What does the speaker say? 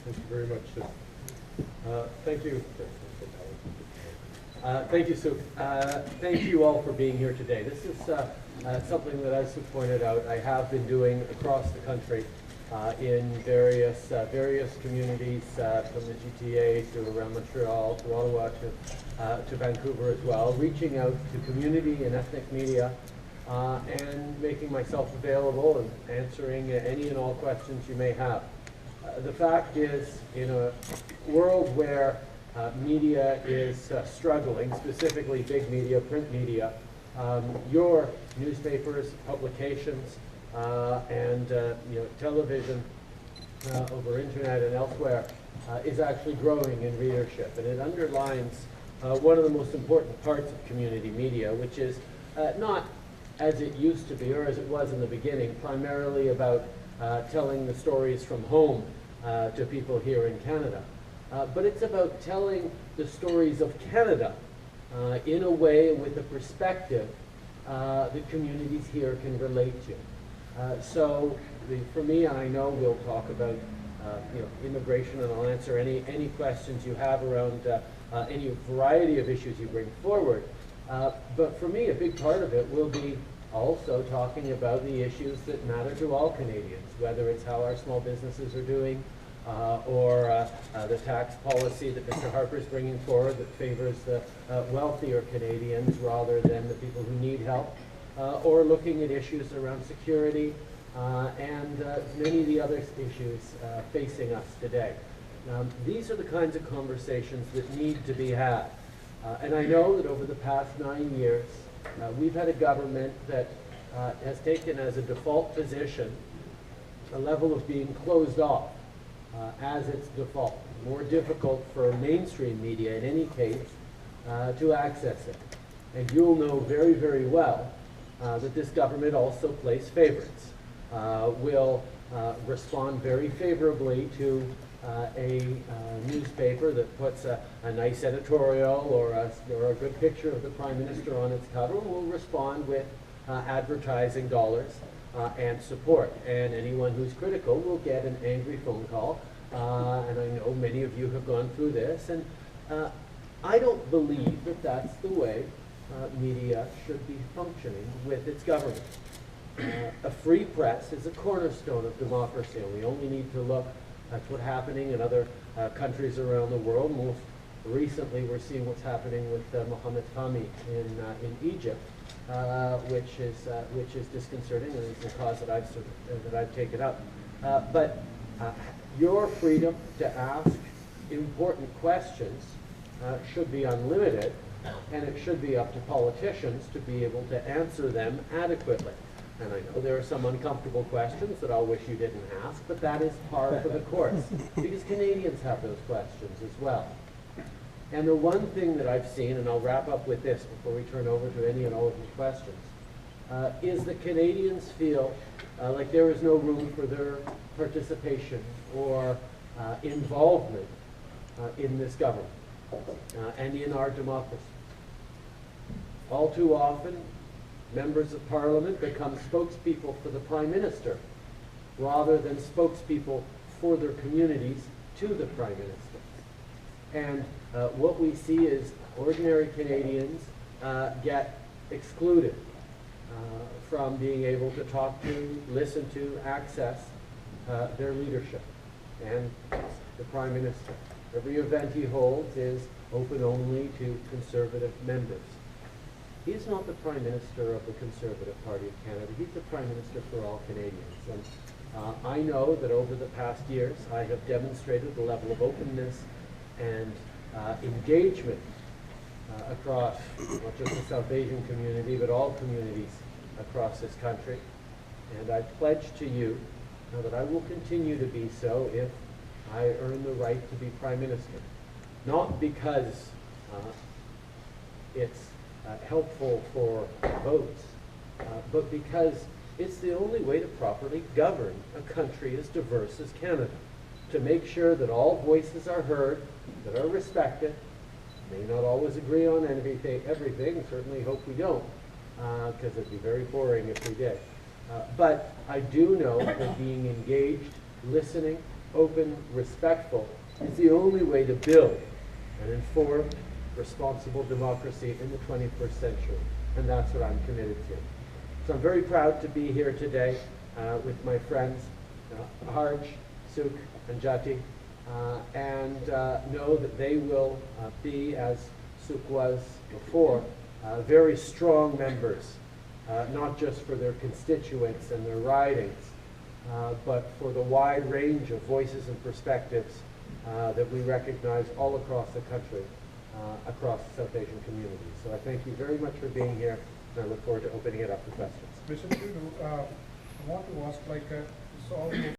Thank you very much, Sue. Thank you. Thank you, Sue. Thank you all for being here today. This is something that, as Sue pointed out, I have been doing across the country in various communities, from the GTA to around Montreal, to Ottawa, to Vancouver as well, reaching out to community and ethnic media and making myself available and answering any and all questions you may have. The fact is, in a world where media is struggling, specifically big media, print media, your newspapers, publications, and television over internet and elsewhere is actually growing in readership, and it underlines one of the most important parts of community media, which is not as it used to be or as it was in the beginning, primarily about telling the stories from home to people here in Canada. But it's about telling the stories of Canada in a way with a perspective that communities here can relate to. For me, I know we'll talk about immigration, and I'll answer any questions you have around any variety of issues you bring forward. But for me, a big part of it will be also talking about the issues that matter to all Canadians, whether it's how our small businesses are doing, or the tax policy that Mr. Harper's bringing forward that favors the wealthier Canadians rather than the people who need help, or looking at issues around security and many of the other issues facing us today. These are the kinds of conversations that need to be had. And I know that over the past 9 years, we've had a government that has taken as a default position a level of being closed off as its default. More difficult for mainstream media in any case to access it. And you'll know very, very well that this government also plays favorites. Will respond very favorably to a newspaper that puts a nice editorial or a good picture of the Prime Minister on its cover, and will respond with advertising dollars and support. And anyone who's critical will get an angry phone call. And I know many of you have gone through this. And I don't believe that that's the way media should be functioning with its government. A free press is a cornerstone of democracy, and we only need to look at what's happening in other countries around the world. Most recently, we're seeing what's happening with Mohamed Fahmy in Egypt, which is disconcerting, and is a cause that I've taken up. But your freedom to ask important questions should be unlimited, and it should be up to politicians to be able to answer them adequately. And I know there are some uncomfortable questions that I'll wish you didn't ask, but that is par for the course, because Canadians have those questions as well. And the one thing that I've seen, and I'll wrap up with this before we turn over to any and all of your questions, is that Canadians feel like there is no room for their participation or involvement in this government and in our democracy. All too often, members of Parliament become spokespeople for the Prime Minister rather than spokespeople for their communities to the Prime Minister. And what we see is ordinary Canadians get excluded from being able to talk to, listen to, access their leadership and the Prime Minister. Every event he holds is open only to Conservative members. He's not the Prime Minister of the Conservative Party of Canada. He's the Prime Minister for all Canadians. And I know that over the past years, I have demonstrated the level of openness and engagement across not just the South Asian community, but all communities across this country. And I pledge to you that I will continue to be so if I earn the right to be Prime Minister. Not because it's helpful for votes, but because it's the only way to properly govern a country as diverse as Canada, to make sure that all voices are heard, that are respected. May not always agree on everything, certainly hope we don't, because it'd be very boring if we did. But I do know that being engaged, listening, open, respectful, is the only way to build an informed, responsible democracy in the 21st century. And that's what I'm committed to. So I'm very proud to be here today with my friends Harj, Suk, and Jati, and know that they will be, as Suk was before, very strong members, not just for their constituents and their ridings, but for the wide range of voices and perspectives that we recognize all across the country, across the South Asian community. So I thank you very much for being here, and I look forward to opening it up for questions. Mr. Trudeau, I want to ask, so